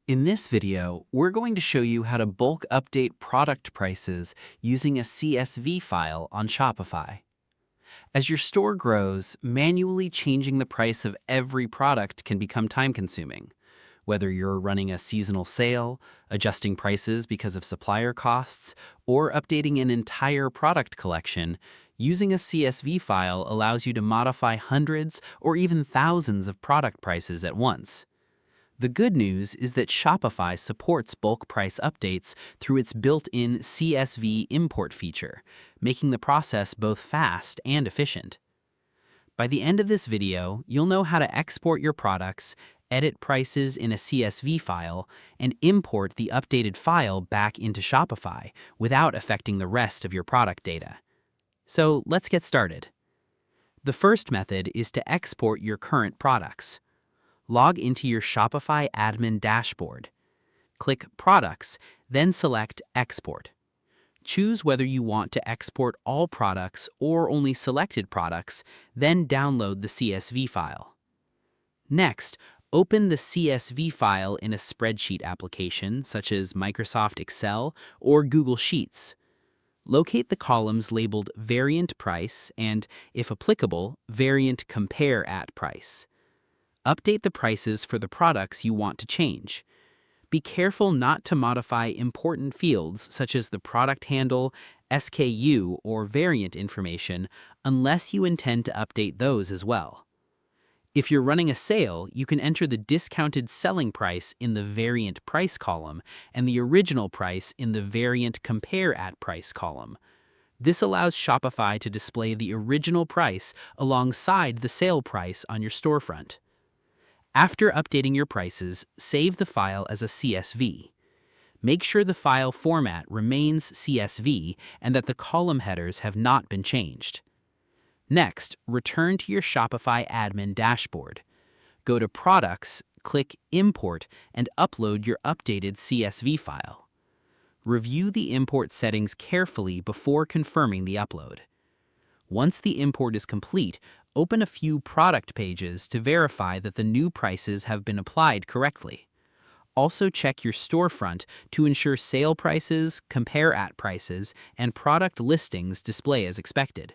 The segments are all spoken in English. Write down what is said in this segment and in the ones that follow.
In this video, we're going to show you how to bulk update product prices using a CSV file on Shopify. As your store grows, manually changing the price of every product can become time-consuming. Whether you're running a seasonal sale, adjusting prices because of supplier costs, or updating an entire product collection, using a CSV file allows you to modify hundreds or even thousands of product prices at once. The good news is that Shopify supports bulk price updates through its built-in CSV import feature, making the process both fast and efficient. By the end of this video, you'll know how to export your products, edit prices in a CSV file, and import the updated file back into Shopify without affecting the rest of your product data. So let's get started. The first method is to export your current products. Log into your Shopify admin dashboard. Click Products, then select Export. Choose whether you want to export all products or only selected products, then download the CSV file. Next, open the CSV file in a spreadsheet application such as Microsoft Excel or Google Sheets. Locate the columns labeled Variant Price and, if applicable, Variant Compare at Price. Update the prices for the products you want to change. Be careful not to modify important fields such as the product handle, SKU, or variant information unless you intend to update those as well. If you're running a sale, you can enter the discounted selling price in the variant price column and the original price in the variant compare at price column. This allows Shopify to display the original price alongside the sale price on your storefront. After updating your prices, save the file as a CSV. Make sure the file format remains CSV and that the column headers have not been changed. Next, return to your Shopify admin dashboard. Go to Products, click Import, and upload your updated CSV file. Review the import settings carefully before confirming the upload. Once the import is complete, open a few product pages to verify that the new prices have been applied correctly. Also check your storefront to ensure sale prices, compare at prices, and product listings display as expected.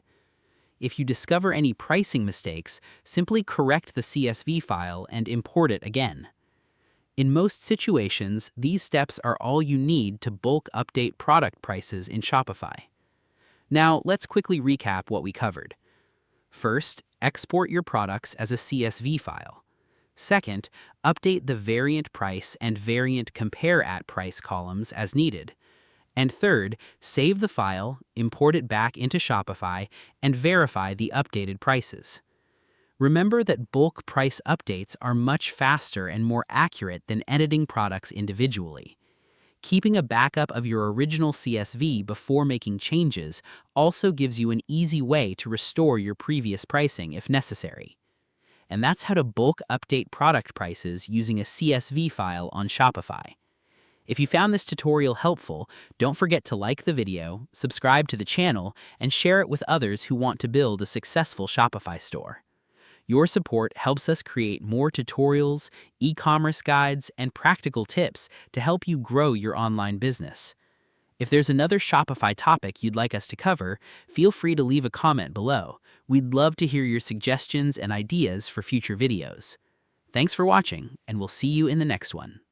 If you discover any pricing mistakes, simply correct the CSV file and import it again. In most situations, these steps are all you need to bulk update product prices in Shopify. Now, let's quickly recap what we covered. First, export your products as a CSV file. Second, update the variant price and variant compare at price columns as needed. And third, save the file, import it back into Shopify, and verify the updated prices. Remember that bulk price updates are much faster and more accurate than editing products individually. Keeping a backup of your original CSV before making changes also gives you an easy way to restore your previous pricing if necessary. And that's how to bulk update product prices using a CSV file on Shopify. If you found this tutorial helpful, don't forget to like the video, subscribe to the channel, and share it with others who want to build a successful Shopify store. Your support helps us create more tutorials, e-commerce guides, and practical tips to help you grow your online business. If there's another Shopify topic you'd like us to cover, feel free to leave a comment below. We'd love to hear your suggestions and ideas for future videos. Thanks for watching, and we'll see you in the next one.